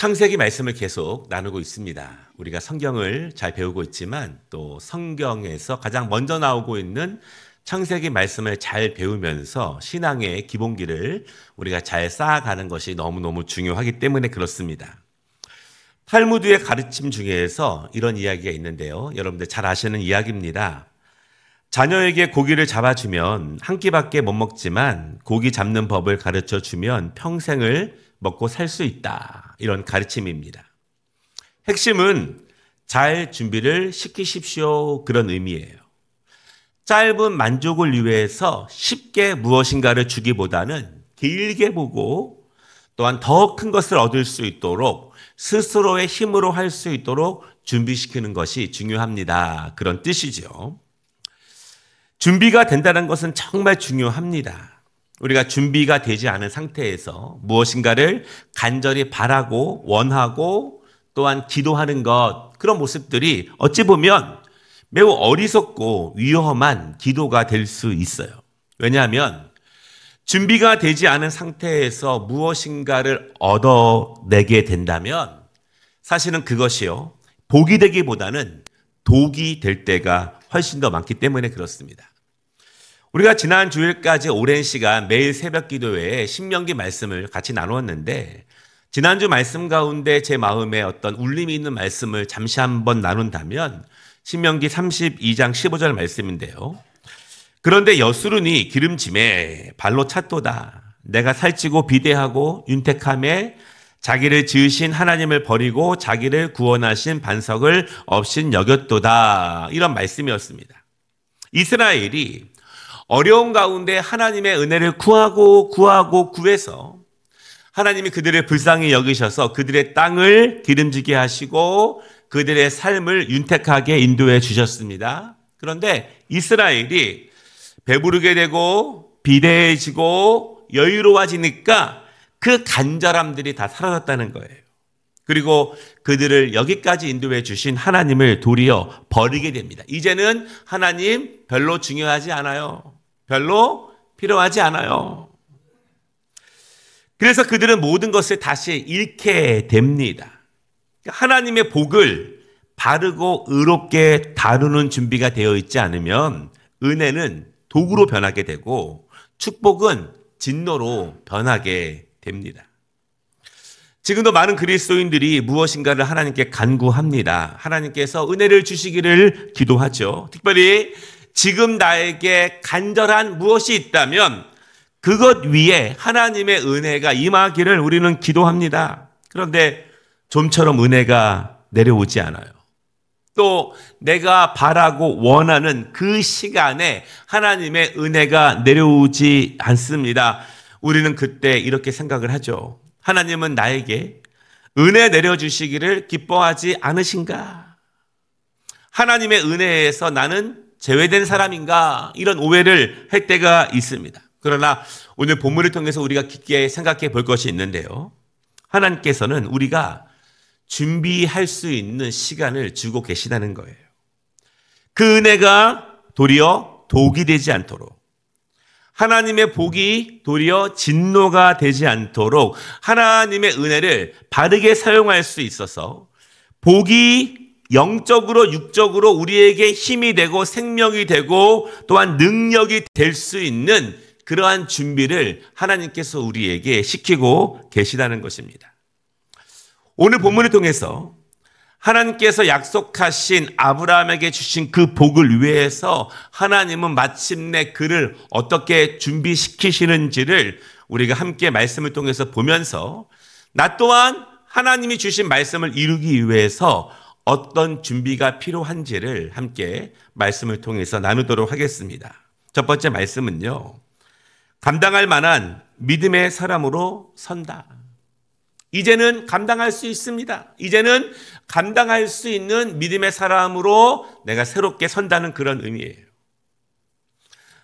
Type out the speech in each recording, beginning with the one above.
창세기 말씀을 계속 나누고 있습니다. 우리가 성경을 잘 배우고 있지만 또 성경에서 가장 먼저 나오고 있는 창세기 말씀을 잘 배우면서 신앙의 기본기를 우리가 잘 쌓아가는 것이 너무너무 중요하기 때문에 그렇습니다. 탈무드의 가르침 중에서 이런 이야기가 있는데요. 여러분들 잘 아시는 이야기입니다. 자녀에게 고기를 잡아주면 한 끼밖에 못 먹지만 고기 잡는 법을 가르쳐주면 평생을 먹고 살 수 있다. 이런 가르침입니다. 핵심은 잘 준비를 시키십시오. 그런 의미예요. 짧은 만족을 위해서 쉽게 무엇인가를 주기보다는 길게 보고 또한 더 큰 것을 얻을 수 있도록 스스로의 힘으로 할 수 있도록 준비시키는 것이 중요합니다. 그런 뜻이죠. 준비가 된다는 것은 정말 중요합니다. 우리가 준비가 되지 않은 상태에서 무엇인가를 간절히 바라고 원하고 또한 기도하는 것, 그런 모습들이 어찌 보면 매우 어리석고 위험한 기도가 될 수 있어요. 왜냐하면 준비가 되지 않은 상태에서 무엇인가를 얻어내게 된다면 사실은 그것이요, 복이 되기보다는 독이 될 때가 훨씬 더 많기 때문에 그렇습니다. 우리가 지난 주일까지 오랜 시간 매일 새벽 기도회에 신명기 말씀을 같이 나누었는데, 지난주 말씀 가운데 제 마음에 어떤 울림이 있는 말씀을 잠시 한번 나눈다면 신명기 32장 15절 말씀인데요. 그런데 여수run이 기름짐에 발로 찼도다. 내가 살찌고 비대하고 윤택함에 자기를 지으신 하나님을 버리고 자기를 구원하신 반석을 없인 여겼도다. 이런 말씀이었습니다. 이스라엘이 어려운 가운데 하나님의 은혜를 구해서 하나님이 그들을 불쌍히 여기셔서 그들의 땅을 기름지게 하시고 그들의 삶을 윤택하게 인도해 주셨습니다. 그런데 이스라엘이 배부르게 되고 비대해지고 여유로워지니까 그 간절함들이 다 사라졌다는 거예요. 그리고 그들을 여기까지 인도해 주신 하나님을 도리어 버리게 됩니다. 이제는 하나님 별로 중요하지 않아요. 별로 필요하지 않아요. 그래서 그들은 모든 것을 다시 잃게 됩니다. 하나님의 복을 바르고 의롭게 다루는 준비가 되어 있지 않으면 은혜는 도구로 변하게 되고 축복은 진노로 변하게 됩니다. 지금도 많은 그리스도인들이 무엇인가를 하나님께 간구합니다. 하나님께서 은혜를 주시기를 기도하죠. 특별히 지금 나에게 간절한 무엇이 있다면 그것 위에 하나님의 은혜가 임하기를 우리는 기도합니다. 그런데 좀처럼 은혜가 내려오지 않아요. 또 내가 바라고 원하는 그 시간에 하나님의 은혜가 내려오지 않습니다. 우리는 그때 이렇게 생각을 하죠. 하나님은 나에게 은혜 내려주시기를 기뻐하지 않으신가? 하나님의 은혜에서 나는 제외된 사람인가? 이런 오해를 할 때가 있습니다. 그러나 오늘 본문을 통해서 우리가 깊게 생각해 볼 것이 있는데요. 하나님께서는 우리가 준비할 수 있는 시간을 주고 계시다는 거예요. 그 은혜가 도리어 독이 되지 않도록, 하나님의 복이 도리어 진노가 되지 않도록 하나님의 은혜를 바르게 사용할 수 있어서 복이 영적으로 육적으로 우리에게 힘이 되고 생명이 되고 또한 능력이 될 수 있는 그러한 준비를 하나님께서 우리에게 시키고 계시다는 것입니다. 오늘 본문을 통해서 하나님께서 약속하신 아브라함에게 주신 그 복을 위해서 하나님은 마침내 그를 어떻게 준비시키시는지를 우리가 함께 말씀을 통해서 보면서 나 또한 하나님이 주신 말씀을 이루기 위해서 어떤 준비가 필요한지를 함께 말씀을 통해서 나누도록 하겠습니다. 첫 번째 말씀은요, 감당할 만한 믿음의 사람으로 선다. 이제는 감당할 수 있습니다. 이제는 감당할 수 있는 믿음의 사람으로 내가 새롭게 선다는 그런 의미예요.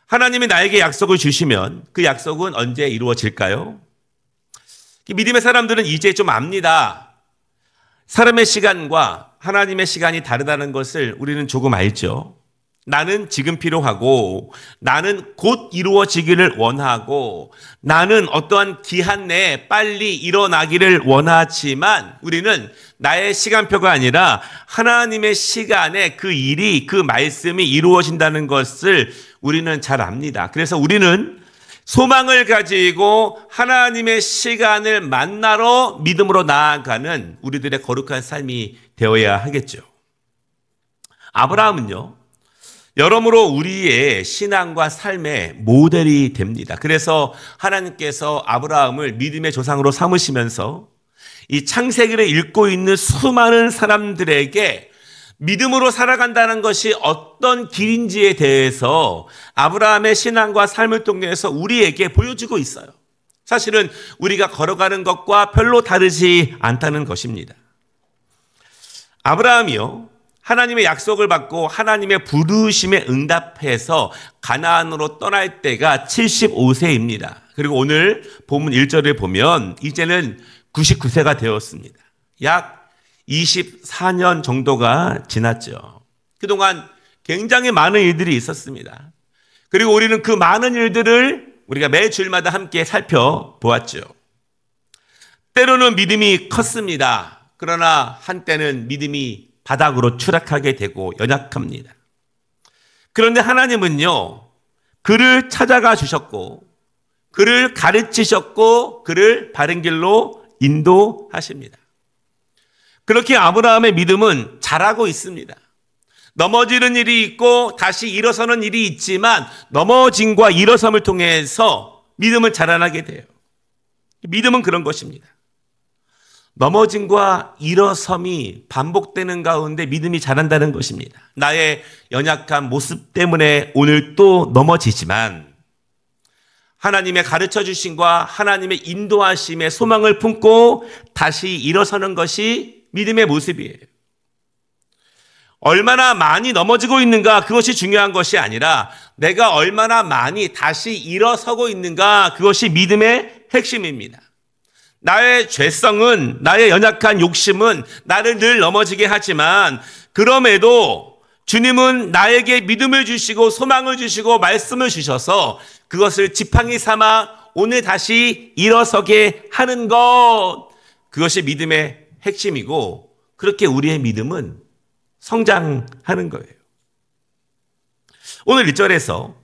하나님이 나에게 약속을 주시면 그 약속은 언제 이루어질까요? 믿음의 사람들은 이제 좀 압니다. 사람의 시간과 하나님의 시간이 다르다는 것을 우리는 조금 알죠. 나는 지금 필요하고, 나는 곧 이루어지기를 원하고, 나는 어떠한 기한 내에 빨리 일어나기를 원하지만, 우리는 나의 시간표가 아니라 하나님의 시간에 그 일이, 그 말씀이 이루어진다는 것을 우리는 잘 압니다. 그래서 우리는 소망을 가지고 하나님의 시간을 만나러 믿음으로 나아가는 우리들의 거룩한 삶이 되어야 하겠죠. 아브라함은요, 여러모로 우리의 신앙과 삶의 모델이 됩니다. 그래서 하나님께서 아브라함을 믿음의 조상으로 삼으시면서 이 창세기를 읽고 있는 수많은 사람들에게 믿음으로 살아간다는 것이 어떤 길인지에 대해서 아브라함의 신앙과 삶을 통해서 우리에게 보여주고 있어요. 사실은 우리가 걸어가는 것과 별로 다르지 않다는 것입니다. 아브라함이요, 하나님의 약속을 받고 하나님의 부르심에 응답해서 가나안으로 떠날 때가 75세입니다. 그리고 오늘 본문 1절을 보면 이제는 99세가 되었습니다. 약 24년 정도가 지났죠. 그동안 굉장히 많은 일들이 있었습니다. 그리고 우리는 그 많은 일들을 우리가 매 주일마다 함께 살펴보았죠. 때로는 믿음이 컸습니다. 그러나 한때는 믿음이 바닥으로 추락하게 되고 연약합니다. 그런데 하나님은요, 그를 찾아가 주셨고, 그를 가르치셨고, 그를 바른 길로 인도하십니다. 그렇게 아브라함의 믿음은 자라고 있습니다. 넘어지는 일이 있고 다시 일어서는 일이 있지만 넘어짐과 일어섬을 통해서 믿음은 자라나게 돼요. 믿음은 그런 것입니다. 넘어짐과 일어섬이 반복되는 가운데 믿음이 자란다는 것입니다. 나의 연약한 모습 때문에 오늘 또 넘어지지만 하나님의 가르쳐 주심과 하나님의 인도하심에 소망을 품고 다시 일어서는 것이 믿음의 모습이에요. 얼마나 많이 넘어지고 있는가, 그것이 중요한 것이 아니라 내가 얼마나 많이 다시 일어서고 있는가, 그것이 믿음의 핵심입니다. 나의 죄성은, 나의 연약한 욕심은 나를 늘 넘어지게 하지만 그럼에도 주님은 나에게 믿음을 주시고 소망을 주시고 말씀을 주셔서 그것을 지팡이 삼아 오늘 다시 일어서게 하는 것, 그것이 믿음의 핵심이고, 그렇게 우리의 믿음은 성장하는 거예요. 오늘 1절에서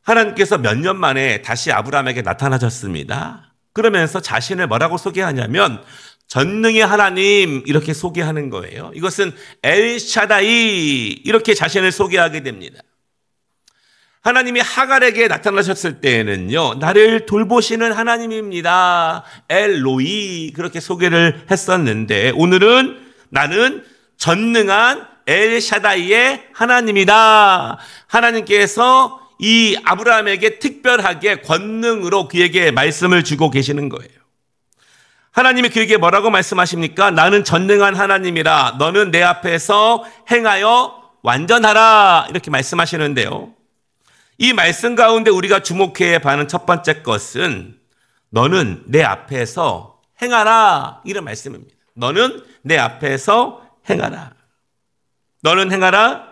하나님께서 몇 년 만에 다시 아브라함에게 나타나셨습니다. 그러면서 자신을 뭐라고 소개하냐면 전능의 하나님, 이렇게 소개하는 거예요. 이것은 엘샤다이, 이렇게 자신을 소개하게 됩니다. 하나님이 하갈에게 나타나셨을 때에는요, 나를 돌보시는 하나님입니다, 엘로이, 그렇게 소개를 했었는데 오늘은 나는 전능한 엘샤다이의 하나님이다. 하나님께서 이 아브라함에게 특별하게 권능으로 그에게 말씀을 주고 계시는 거예요. 하나님이 그에게 뭐라고 말씀하십니까? 나는 전능한 하나님이라, 너는 내 앞에서 행하여 완전하라, 이렇게 말씀하시는데요. 이 말씀 가운데 우리가 주목해야 하는 첫 번째 것은 너는 내 앞에서 행하라, 이런 말씀입니다. 너는 내 앞에서 행하라. 너는 행하라.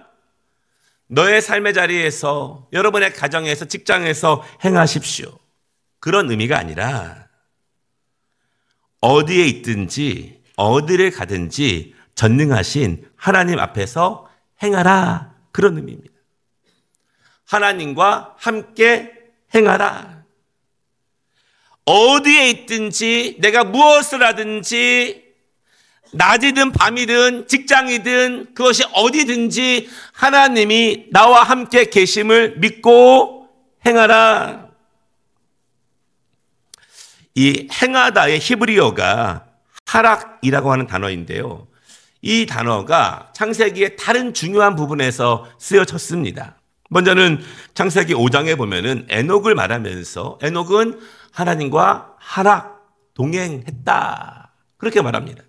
너의 삶의 자리에서, 여러분의 가정에서, 직장에서 행하십시오. 그런 의미가 아니라 어디에 있든지 어디를 가든지 전능하신 하나님 앞에서 행하라, 그런 의미입니다. 하나님과 함께 행하라. 어디에 있든지 내가 무엇을 하든지, 낮이든 밤이든 직장이든 그것이 어디든지 하나님이 나와 함께 계심을 믿고 행하라. 이 행하다의 히브리어가 하락이라고 하는 단어인데요, 이 단어가 창세기의 다른 중요한 부분에서 쓰여졌습니다. 먼저는 창세기 5장에 보면은 에녹을 말하면서 에녹은 하나님과 하락, 동행했다, 그렇게 말합니다.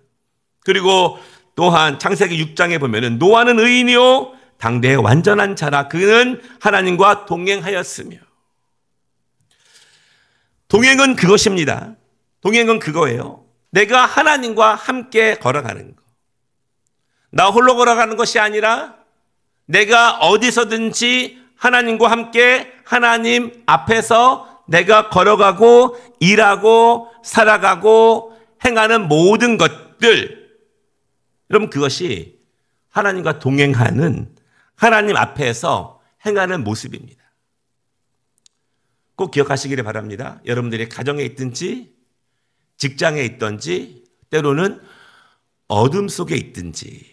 그리고 또한 창세기 6장에 보면은 노아는 의인이요 당대의 완전한 자라, 그는 하나님과 동행하였으며. 동행은 그것입니다. 동행은 그거예요. 내가 하나님과 함께 걸어가는 거. 나 홀로 걸어가는 것이 아니라 내가 어디서든지 하나님과 함께 하나님 앞에서 내가 걸어가고 일하고 살아가고 행하는 모든 것들, 여러분 그것이 하나님과 동행하는 하나님 앞에서 행하는 모습입니다. 꼭 기억하시기를 바랍니다. 여러분들이 가정에 있든지 직장에 있든지 때로는 어둠 속에 있든지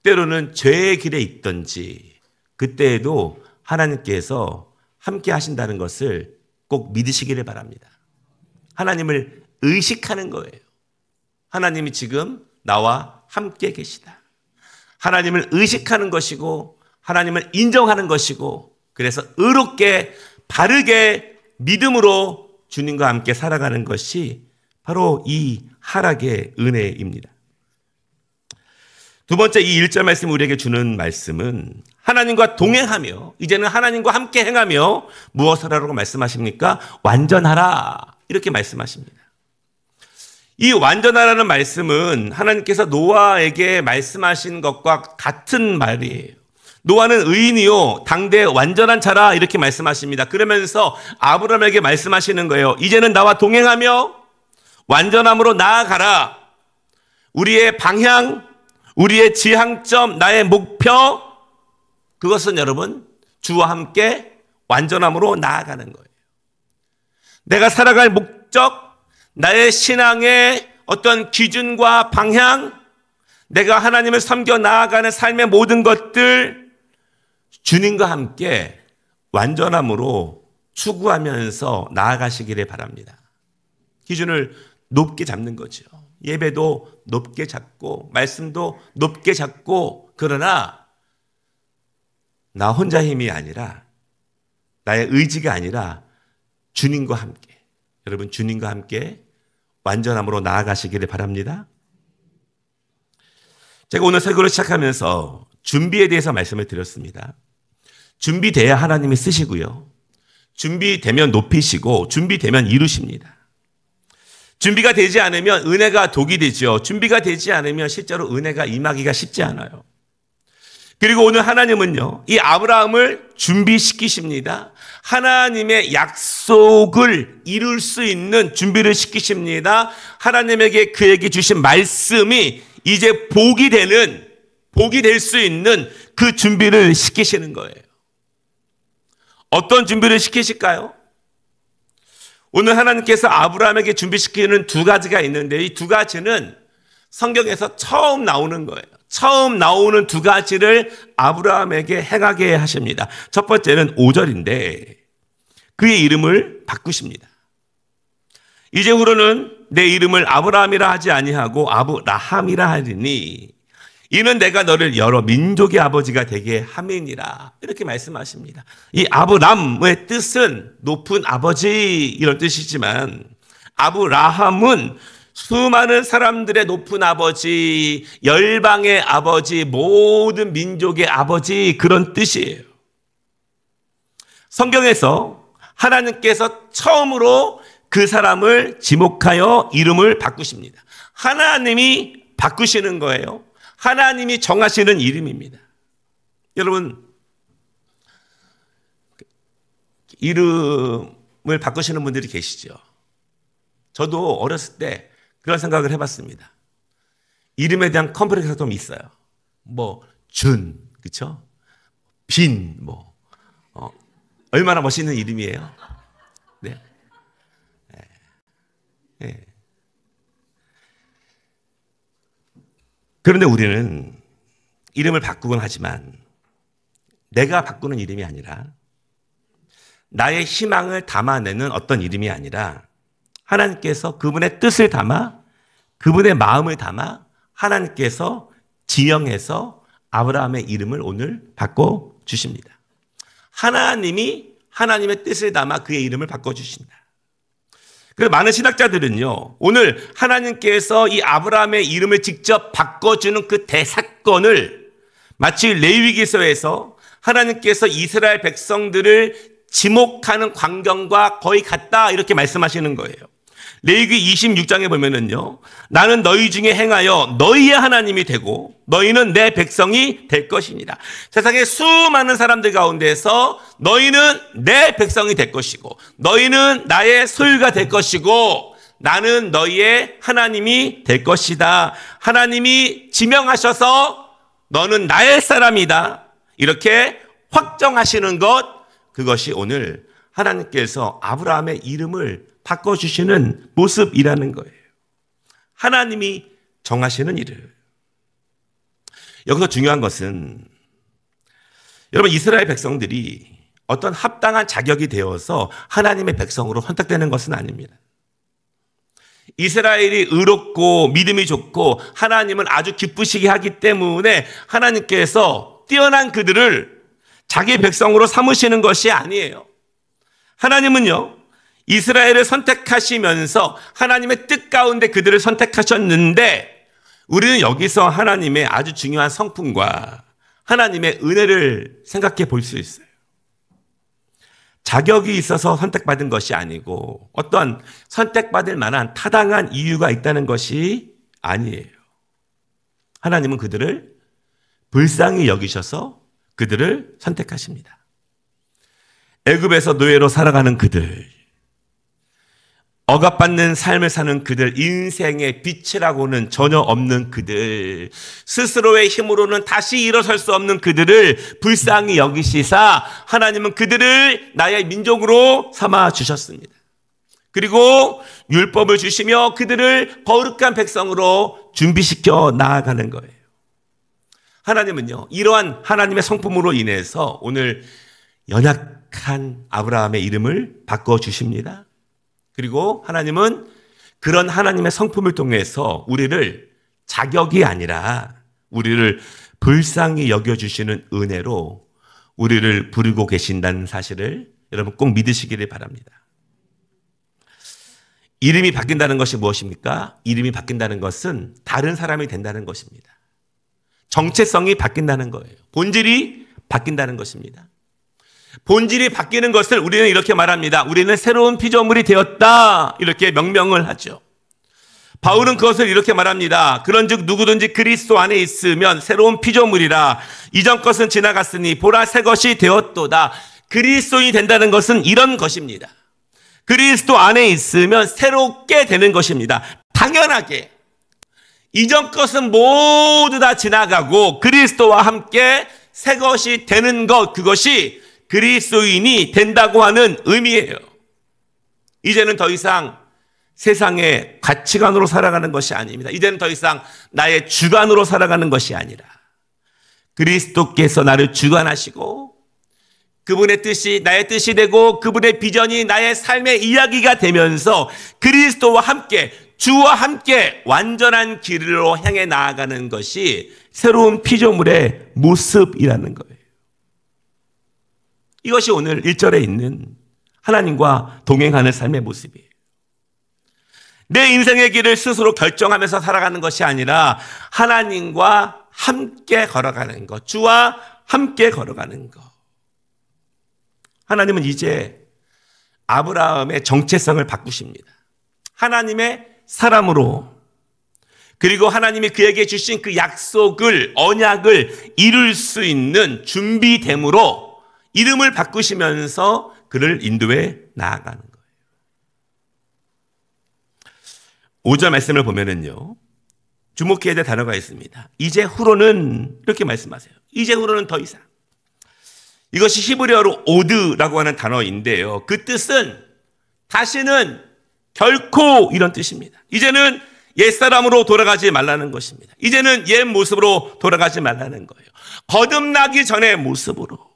때로는 죄의 길에 있든지 그때에도 하나님께서 함께 하신다는 것을 꼭 믿으시기를 바랍니다. 하나님을 의식하는 거예요. 하나님이 지금 나와 함께 계시다. 하나님을 의식하는 것이고 하나님을 인정하는 것이고 그래서 의롭게 바르게 믿음으로 주님과 함께 살아가는 것이 바로 이 하락의 은혜입니다. 두 번째 이 1절 말씀 우리에게 주는 말씀은 하나님과 동행하며 이제는 하나님과 함께 행하며 무엇을 하라고 말씀하십니까? 완전하라 이렇게 말씀하십니다. 이 완전하라는 말씀은 하나님께서 노아에게 말씀하신 것과 같은 말이에요. 노아는 의인이요 당대 완전한 자라 이렇게 말씀하십니다. 그러면서 아브라함에게 말씀하시는 거예요. 이제는 나와 동행하며 완전함으로 나아가라. 우리의 방향, 우리의 지향점, 나의 목표, 그것은 여러분 주와 함께 완전함으로 나아가는 거예요. 내가 살아갈 목적, 나의 신앙의 어떤 기준과 방향, 내가 하나님을 섬겨 나아가는 삶의 모든 것들 주님과 함께 완전함으로 추구하면서 나아가시기를 바랍니다. 기준을 높게 잡는 거죠. 예배도 높게 잡고 말씀도 높게 잡고 그러나 나 혼자 힘이 아니라 나의 의지가 아니라 주님과 함께 여러분 주님과 함께 완전함으로 나아가시기를 바랍니다. 제가 오늘 설교를 시작하면서 준비에 대해서 말씀을 드렸습니다. 준비돼야 하나님이 쓰시고요. 준비되면 높이시고 준비되면 이루십니다. 준비가 되지 않으면 은혜가 독이 되죠. 준비가 되지 않으면 실제로 은혜가 임하기가 쉽지 않아요. 그리고 오늘 하나님은요, 이 아브라함을 준비시키십니다. 하나님의 약속을 이룰 수 있는 준비를 시키십니다. 하나님에게 그에게 주신 말씀이 이제 복이 될 수 있는 그 준비를 시키시는 거예요. 어떤 준비를 시키실까요? 오늘 하나님께서 아브라함에게 준비시키는 두 가지가 있는데 이 두 가지는 성경에서 처음 나오는 거예요. 처음 나오는 두 가지를 아브라함에게 행하게 하십니다. 첫 번째는 5절인데 그의 이름을 바꾸십니다. 이제후로는 내 이름을 아브라함이라 하지 아니하고 아브라함이라 하리니 이는 내가 너를 여러 민족의 아버지가 되게 함이니라 이렇게 말씀하십니다. 이 아브람의 뜻은 높은 아버지 이런 뜻이지만 아브라함은 수많은 사람들의 높은 아버지, 열방의 아버지, 모든 민족의 아버지 그런 뜻이에요. 성경에서 하나님께서 처음으로 그 사람을 지목하여 이름을 바꾸십니다. 하나님이 바꾸시는 거예요. 하나님이 정하시는 이름입니다. 여러분 이름을 바꾸시는 분들이 계시죠. 저도 어렸을 때 그런 생각을 해봤습니다. 이름에 대한 컴플렉스가 좀 있어요. 준, 그쵸? 빈, 얼마나 멋있는 이름이에요. 네. 네. 그런데 우리는 이름을 바꾸곤 하지만 내가 바꾸는 이름이 아니라 나의 희망을 담아내는 어떤 이름이 아니라 하나님께서 그분의 뜻을 담아 그분의 마음을 담아 하나님께서 지명해서 아브라함의 이름을 오늘 바꿔주십니다. 하나님이 하나님의 뜻을 담아 그의 이름을 바꿔주신다. 그래서 많은 신학자들은요, 오늘 하나님께서 이 아브라함의 이름을 직접 바꿔주는 그 대사건을 마치 레위기서에서 하나님께서 이스라엘 백성들을 지목하는 광경과 거의 같다 이렇게 말씀하시는 거예요. 레위기 26장에 보면은요, 나는 너희 중에 행하여 너희의 하나님이 되고 너희는 내 백성이 될 것이니라. 세상의 수많은 사람들 가운데서 너희는 내 백성이 될 것이고 너희는 나의 소유가 될 것이고 나는 너희의 하나님이 될 것이다. 하나님이 지명하셔서 너는 나의 사람이다. 이렇게 확정하시는 것, 그것이 오늘 하나님께서 아브라함의 이름을 바꿔주시는 모습이라는 거예요. 하나님이 정하시는 이름. 여기서 중요한 것은 여러분, 이스라엘 백성들이 어떤 합당한 자격이 되어서 하나님의 백성으로 선택되는 것은 아닙니다. 이스라엘이 의롭고 믿음이 좋고 하나님은 아주 기쁘시게 하기 때문에 하나님께서 뛰어난 그들을 자기 백성으로 삼으시는 것이 아니에요. 하나님은요, 이스라엘을 선택하시면서 하나님의 뜻 가운데 그들을 선택하셨는데 우리는 여기서 하나님의 아주 중요한 성품과 하나님의 은혜를 생각해 볼 수 있어요. 자격이 있어서 선택받은 것이 아니고 어떤 선택받을 만한 타당한 이유가 있다는 것이 아니에요. 하나님은 그들을 불쌍히 여기셔서 그들을 선택하십니다. 애굽에서 노예로 살아가는 그들, 억압받는 삶을 사는 그들, 인생의 빛이라고는 전혀 없는 그들, 스스로의 힘으로는 다시 일어설 수 없는 그들을 불쌍히 여기시사 하나님은 그들을 나의 민족으로 삼아 주셨습니다. 그리고 율법을 주시며 그들을 거룩한 백성으로 준비시켜 나아가는 거예요. 하나님은요, 이러한 하나님의 성품으로 인해서 오늘 연약한 아브라함의 이름을 바꿔주십니다. 그리고 하나님은 그런 하나님의 성품을 통해서 우리를 자격이 아니라 우리를 불쌍히 여겨주시는 은혜로 우리를 부르고 계신다는 사실을 여러분 꼭 믿으시기를 바랍니다. 이름이 바뀐다는 것이 무엇입니까? 이름이 바뀐다는 것은 다른 사람이 된다는 것입니다. 정체성이 바뀐다는 거예요. 본질이 바뀐다는 것입니다. 본질이 바뀌는 것을 우리는 이렇게 말합니다. 우리는 새로운 피조물이 되었다. 이렇게 명명을 하죠. 바울은 그것을 이렇게 말합니다. 그런즉 누구든지 그리스도 안에 있으면 새로운 피조물이라. 이전 것은 지나갔으니 보라 새 것이 되었도다. 그리스도인이 된다는 것은 이런 것입니다. 그리스도 안에 있으면 새롭게 되는 것입니다. 당연하게 이전 것은 모두 다 지나가고 그리스도와 함께 새 것이 되는 것, 그것이 그리스도인이 된다고 하는 의미예요. 이제는 더 이상 세상의 가치관으로 살아가는 것이 아닙니다. 이제는 더 이상 나의 주관으로 살아가는 것이 아니라 그리스도께서 나를 주관하시고 그분의 뜻이 나의 뜻이 되고 그분의 비전이 나의 삶의 이야기가 되면서 그리스도와 함께, 주와 함께 완전한 길로 향해 나아가는 것이 새로운 피조물의 모습이라는 거예요. 이것이 오늘 1절에 있는 하나님과 동행하는 삶의 모습이에요. 내 인생의 길을 스스로 결정하면서 살아가는 것이 아니라 하나님과 함께 걸어가는 것, 주와 함께 걸어가는 것. 하나님은 이제 아브라함의 정체성을 바꾸십니다. 하나님의 사람으로, 그리고 하나님이 그에게 주신 그 약속을, 언약을 이룰 수 있는 준비됨으로 이름을 바꾸시면서 그를 인도해 나아가는 거예요. 5절 말씀을 보면은요, 주목해야 될 단어가 있습니다. 이제 후로는, 이렇게 말씀하세요. 이제 후로는 더 이상. 이것이 히브리어로 오드라고 하는 단어인데요. 그 뜻은 다시는, 결코, 이런 뜻입니다. 이제는 옛사람으로 돌아가지 말라는 것입니다. 이제는 옛 모습으로 돌아가지 말라는 거예요. 거듭나기 전의 모습으로,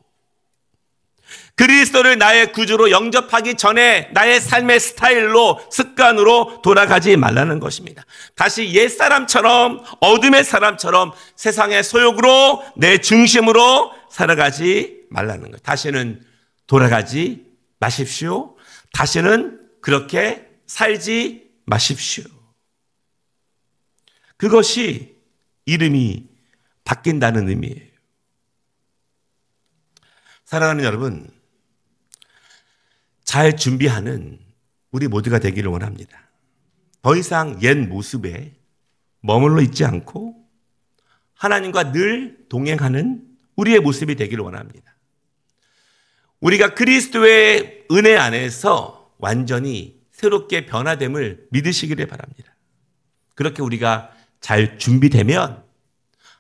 그리스도를 나의 구주로 영접하기 전에 나의 삶의 스타일로, 습관으로 돌아가지 말라는 것입니다. 다시 옛사람처럼, 어둠의 사람처럼 세상의 소욕으로 내 중심으로 살아가지 말라는 거예요. 다시는 돌아가지 마십시오. 다시는 그렇게 살지 마십시오. 그것이 이름이 바뀐다는 의미예요. 사랑하는 여러분, 잘 준비하는 우리 모두가 되기를 원합니다. 더 이상 옛 모습에 머물러 있지 않고 하나님과 늘 동행하는 우리의 모습이 되기를 원합니다. 우리가 그리스도의 은혜 안에서 완전히 새롭게 변화됨을 믿으시기를 바랍니다. 그렇게 우리가 잘 준비되면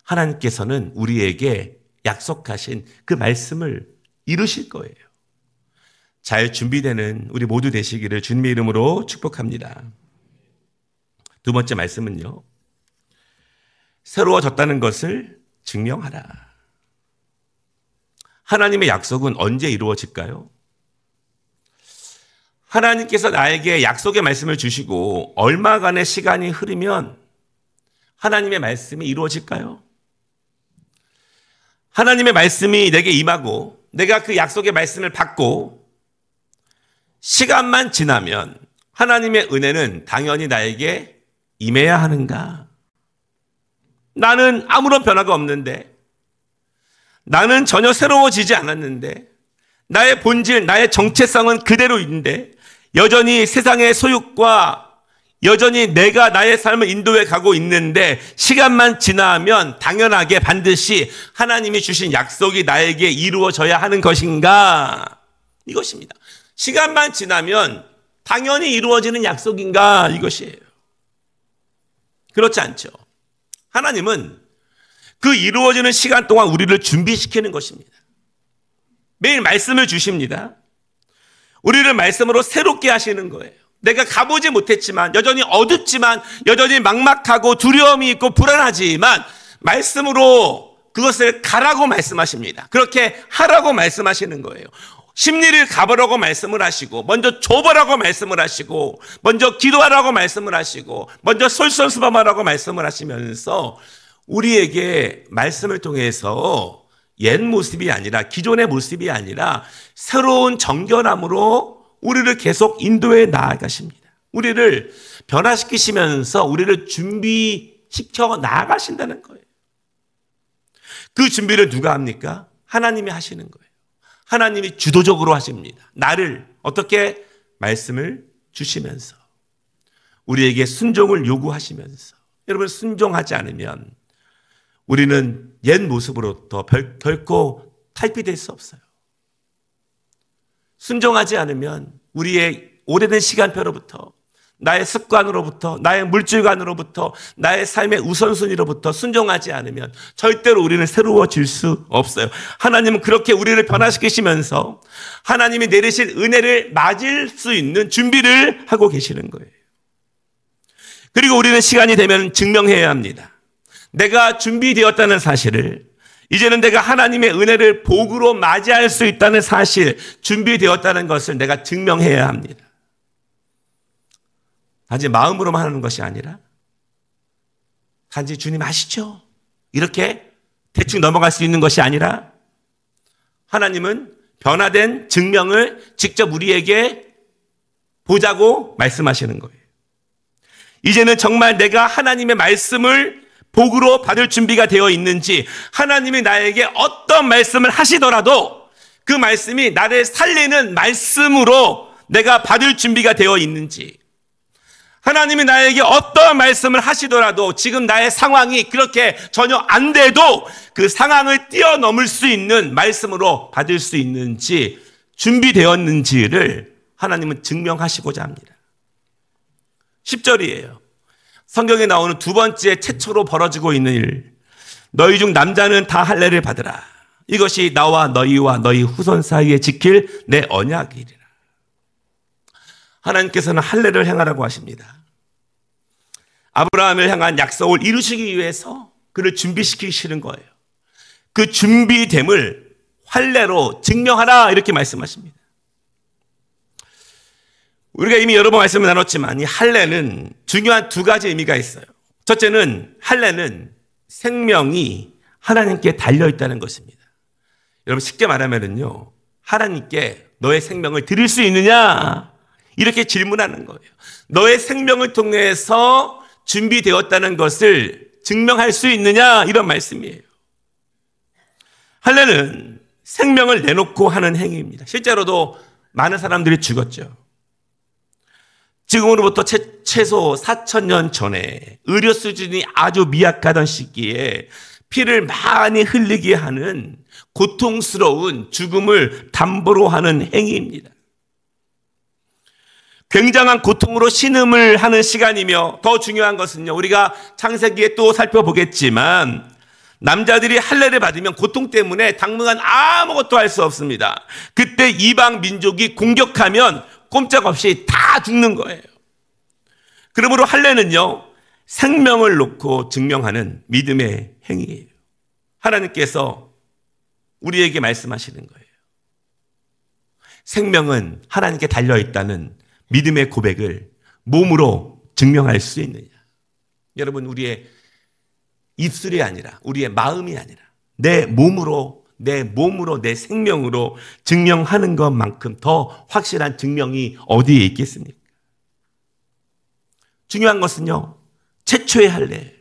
하나님께서는 우리에게 약속하신 그 말씀을 이루실 거예요. 잘 준비되는 우리 모두 되시기를 주님의 이름으로 축복합니다. 두 번째 말씀은요, 새로워졌다는 것을 증명하라. 하나님의 약속은 언제 이루어질까요? 하나님께서 나에게 약속의 말씀을 주시고 얼마간의 시간이 흐르면 하나님의 말씀이 이루어질까요? 하나님의 말씀이 내게 임하고 내가 그 약속의 말씀을 받고 시간만 지나면 하나님의 은혜는 당연히 나에게 임해야 하는가? 나는 아무런 변화가 없는데, 나는 전혀 새로워지지 않았는데, 나의 본질, 나의 정체성은 그대로인데 여전히 세상의 소욕과 여전히 내가 나의 삶을 인도해 가고 있는데 시간만 지나면 당연하게 반드시 하나님이 주신 약속이 나에게 이루어져야 하는 것인가? 이것입니다. 시간만 지나면 당연히 이루어지는 약속인가? 이것이에요. 그렇지 않죠. 하나님은 그 이루어지는 시간 동안 우리를 준비시키는 것입니다. 매일 말씀을 주십니다. 우리를 말씀으로 새롭게 하시는 거예요. 내가 가보지 못했지만, 여전히 어둡지만, 여전히 막막하고 두려움이 있고 불안하지만 말씀으로 그것을 가라고 말씀하십니다. 그렇게 하라고 말씀하시는 거예요. 심리를 가보라고 말씀을 하시고, 먼저 줘보라고 말씀을 하시고, 먼저 기도하라고 말씀을 하시고, 먼저 솔선수범하라고 말씀을 하시면서 우리에게 말씀을 통해서 옛 모습이 아니라, 기존의 모습이 아니라 새로운 정결함으로 우리를 계속 인도해 나아가십니다. 우리를 변화시키시면서 우리를 준비시켜 나아가신다는 거예요. 그 준비를 누가 합니까? 하나님이 하시는 거예요. 하나님이 주도적으로 하십니다. 나를 어떻게? 말씀을 주시면서 우리에게 순종을 요구하시면서. 여러분, 순종하지 않으면 우리는 옛 모습으로부터 결코 탈피될 수 없어요. 순종하지 않으면 우리의 오래된 시간표로부터, 나의 습관으로부터, 나의 물질관으로부터, 나의 삶의 우선순위로부터 순종하지 않으면 절대로 우리는 새로워질 수 없어요. 하나님은 그렇게 우리를 변화시키시면서 하나님이 내리실 은혜를 맞을 수 있는 준비를 하고 계시는 거예요. 그리고 우리는 시간이 되면 증명해야 합니다. 내가 준비되었다는 사실을, 이제는 내가 하나님의 은혜를 복으로 맞이할 수 있다는 사실, 준비되었다는 것을 내가 증명해야 합니다. 단지 마음으로만 하는 것이 아니라 단지 주님 아시죠? 이렇게 대충 넘어갈 수 있는 것이 아니라 하나님은 변화된 증명을 직접 우리에게 보자고 말씀하시는 거예요. 이제는 정말 내가 하나님의 말씀을 복으로 받을 준비가 되어 있는지, 하나님이 나에게 어떤 말씀을 하시더라도 그 말씀이 나를 살리는 말씀으로 내가 받을 준비가 되어 있는지, 하나님이 나에게 어떤 말씀을 하시더라도 지금 나의 상황이 그렇게 전혀 안 돼도 그 상황을 뛰어넘을 수 있는 말씀으로 받을 수 있는지, 준비되었는지를 하나님은 증명하시고자 합니다. 10절이에요. 성경에 나오는 두 번째 최초로 벌어지고 있는 일. 너희 중 남자는 다 할례를 받으라. 이것이 나와 너희 후손 사이에 지킬 내 언약이리라. 하나님께서는 할례를 행하라고 하십니다. 아브라함을 향한 약속을 이루시기 위해서 그를 준비시키시는 거예요. 그 준비됨을 할례로 증명하라, 이렇게 말씀하십니다. 우리가 이미 여러 번 말씀을 나눴지만 이 할례는 중요한 두 가지 의미가 있어요. 첫째는, 할례는 생명이 하나님께 달려있다는 것입니다. 여러분, 쉽게 말하면요, 하나님께 너의 생명을 드릴 수 있느냐, 이렇게 질문하는 거예요. 너의 생명을 통해서 준비되었다는 것을 증명할 수 있느냐, 이런 말씀이에요. 할례는 생명을 내놓고 하는 행위입니다. 실제로도 많은 사람들이 죽었죠. 지금으로부터 최소 4,000년 전에 의료 수준이 아주 미약하던 시기에 피를 많이 흘리게 하는 고통스러운 죽음을 담보로 하는 행위입니다. 굉장한 고통으로 신음을 하는 시간이며, 더 중요한 것은요, 우리가 창세기에 또 살펴보겠지만 남자들이 할례를 받으면 고통 때문에 당분간 아무것도 할 수 없습니다. 그때 이방 민족이 공격하면 꼼짝없이 다 죽는 거예요. 그러므로 할례는요, 생명을 놓고 증명하는 믿음의 행위예요. 하나님께서 우리에게 말씀하시는 거예요. 생명은 하나님께 달려있다는 믿음의 고백을 몸으로 증명할 수 있느냐. 여러분, 우리의 입술이 아니라, 우리의 마음이 아니라 내 몸으로, 내 생명으로 증명하는 것만큼 더 확실한 증명이 어디에 있겠습니까? 중요한 것은요, 최초의 할례예요.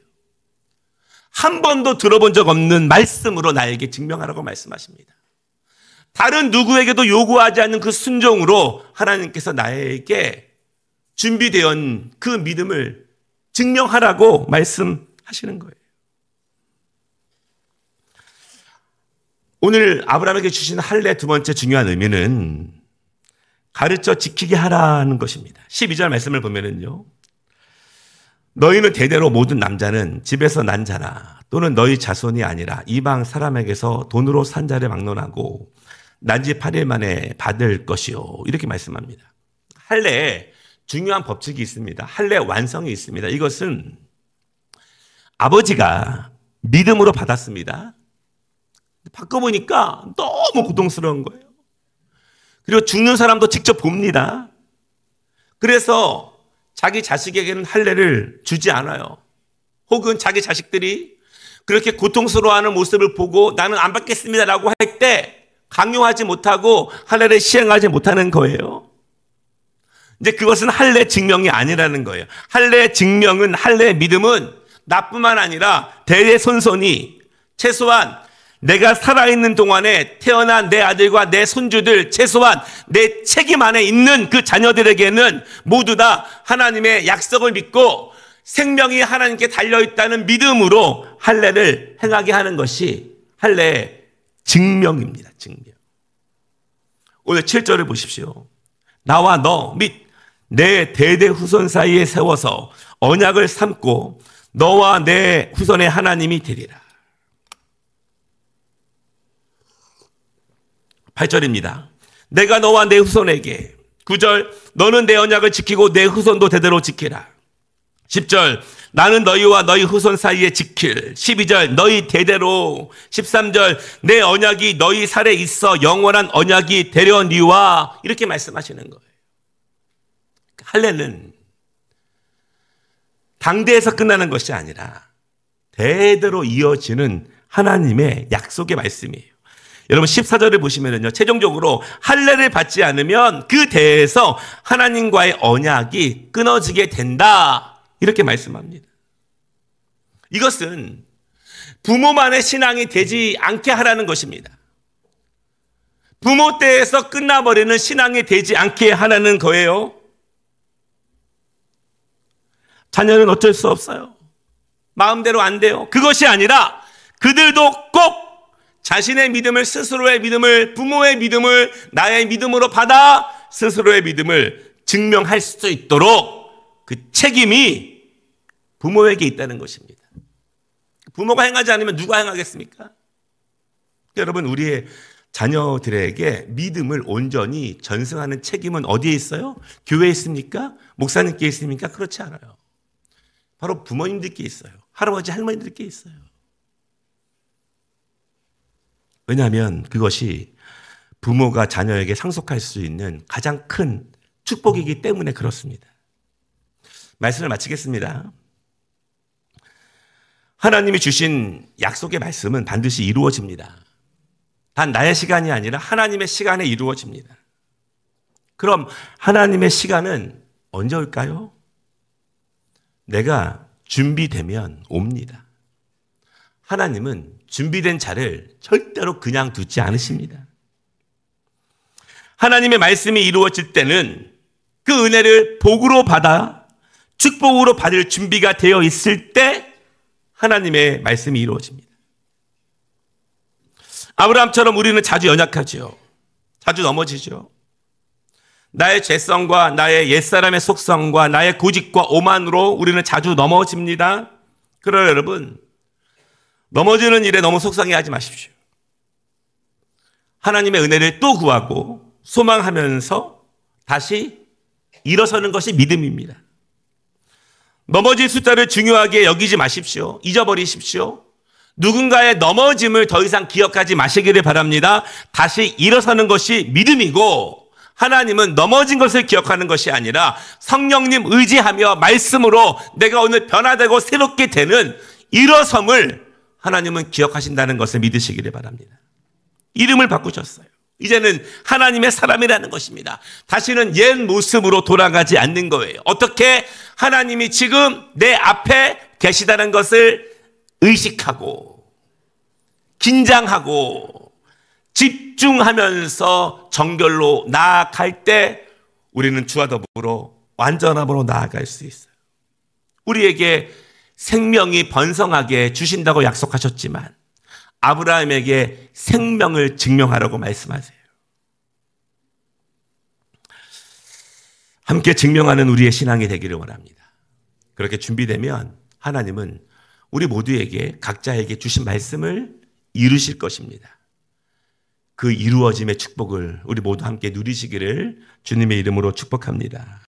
한 번도 들어본 적 없는 말씀으로 나에게 증명하라고 말씀하십니다. 다른 누구에게도 요구하지 않는 그 순종으로 하나님께서 나에게 준비되어 온 그 믿음을 증명하라고 말씀하시는 거예요. 오늘 아브라함에게 주신 할례 두 번째 중요한 의미는 가르쳐 지키게 하라는 것입니다. 12절 말씀을 보면은요, 너희는 대대로 모든 남자는 집에서 난 자나 또는 너희 자손이 아니라 이방 사람에게서 돈으로 산 자를 막론하고 난지 8일 만에 받을 것이요, 이렇게 말씀합니다. 할례에 중요한 법칙이 있습니다. 할례 완성이 있습니다. 이것은 아버지가 믿음으로 받았습니다. 바꿔보니까 너무 고통스러운 거예요. 그리고 죽는 사람도 직접 봅니다. 그래서 자기 자식에게는 할례를 주지 않아요. 혹은 자기 자식들이 그렇게 고통스러워하는 모습을 보고 나는 안 받겠습니다라고 할 때 강요하지 못하고 할례를 시행하지 못하는 거예요. 이제 그것은 할례 증명이 아니라는 거예요. 할례 증명은, 할례 믿음은 나뿐만 아니라 대대손손이, 최소한 내가 살아있는 동안에 태어난 내 아들과 내 손주들, 최소한 내 책임 안에 있는 그 자녀들에게는 모두 다 하나님의 약속을 믿고 생명이 하나님께 달려있다는 믿음으로 할례를 행하게 하는 것이 할례의 증명입니다. 증명. 오늘 7절을 보십시오. 나와 너 및 내 대대 후손 사이에 세워서 언약을 삼고 너와 내 후손의 하나님이 되리라. 8절입니다. 내가 너와 내 후손에게. 9절, 너는 내 언약을 지키고 내 후손도 대대로 지키라. 10절, 나는 너희와 너희 후손 사이에 지킬. 12절, 너희 대대로. 13절, 내 언약이 너희 살에 있어 영원한 언약이 되려니와. 이렇게 말씀하시는 거예요. 할례는 당대에서 끝나는 것이 아니라 대대로 이어지는 하나님의 약속의 말씀이에요. 여러분 14절을 보시면은요, 최종적으로 할례를 받지 않으면 그 대에서 하나님과의 언약이 끊어지게 된다, 이렇게 말씀합니다. 이것은 부모만의 신앙이 되지 않게 하라는 것입니다. 부모 때에서 끝나버리는 신앙이 되지 않게 하라는 거예요. 자녀는 어쩔 수 없어요. 마음대로 안 돼요. 그것이 아니라 그들도 꼭 자신의 믿음을, 스스로의 믿음을, 부모의 믿음을 나의 믿음으로 받아 스스로의 믿음을 증명할 수 있도록 그 책임이 부모에게 있다는 것입니다. 부모가 행하지 않으면 누가 행하겠습니까? 여러분, 우리의 자녀들에게 믿음을 온전히 전승하는 책임은 어디에 있어요? 교회에 있습니까? 목사님께 있습니까? 그렇지 않아요. 바로 부모님들께 있어요. 할아버지, 할머니들께 있어요. 왜냐하면 그것이 부모가 자녀에게 상속할 수 있는 가장 큰 축복이기 때문에 그렇습니다. 말씀을 마치겠습니다. 하나님이 주신 약속의 말씀은 반드시 이루어집니다. 단 나의 시간이 아니라 하나님의 시간에 이루어집니다. 그럼 하나님의 시간은 언제 올까요? 내가 준비되면 옵니다. 하나님은 준비된 자를 절대로 그냥 두지 않으십니다. 하나님의 말씀이 이루어질 때는 그 은혜를 복으로 받아 축복으로 받을 준비가 되어 있을 때 하나님의 말씀이 이루어집니다. 아브라함처럼 우리는 자주 연약하죠. 자주 넘어지죠. 나의 죄성과 나의 옛사람의 속성과 나의 고집과 오만으로 우리는 자주 넘어집니다. 그러나 여러분, 넘어지는 일에 너무 속상해하지 마십시오. 하나님의 은혜를 또 구하고 소망하면서 다시 일어서는 것이 믿음입니다. 넘어질 숫자를 중요하게 여기지 마십시오. 잊어버리십시오. 누군가의 넘어짐을 더 이상 기억하지 마시기를 바랍니다. 다시 일어서는 것이 믿음이고, 하나님은 넘어진 것을 기억하는 것이 아니라 성령님 의지하며 말씀으로 내가 오늘 변화되고 새롭게 되는 일어섬을 하나님은 기억하신다는 것을 믿으시기를 바랍니다. 이름을 바꾸셨어요. 이제는 하나님의 사람이라는 것입니다. 다시는 옛 모습으로 돌아가지 않는 거예요. 어떻게? 하나님이 지금 내 앞에 계시다는 것을 의식하고 긴장하고 집중하면서 정결로 나아갈 때 우리는 주와 더불어 완전함으로 나아갈 수 있어요. 우리에게 생명이 번성하게 주신다고 약속하셨지만 아브라함에게 생명을 증명하라고 말씀하세요. 함께 증명하는 우리의 신앙이 되기를 원합니다. 그렇게 준비되면 하나님은 우리 모두에게 각자에게 주신 말씀을 이루실 것입니다. 그 이루어짐의 축복을 우리 모두 함께 누리시기를 주님의 이름으로 축복합니다.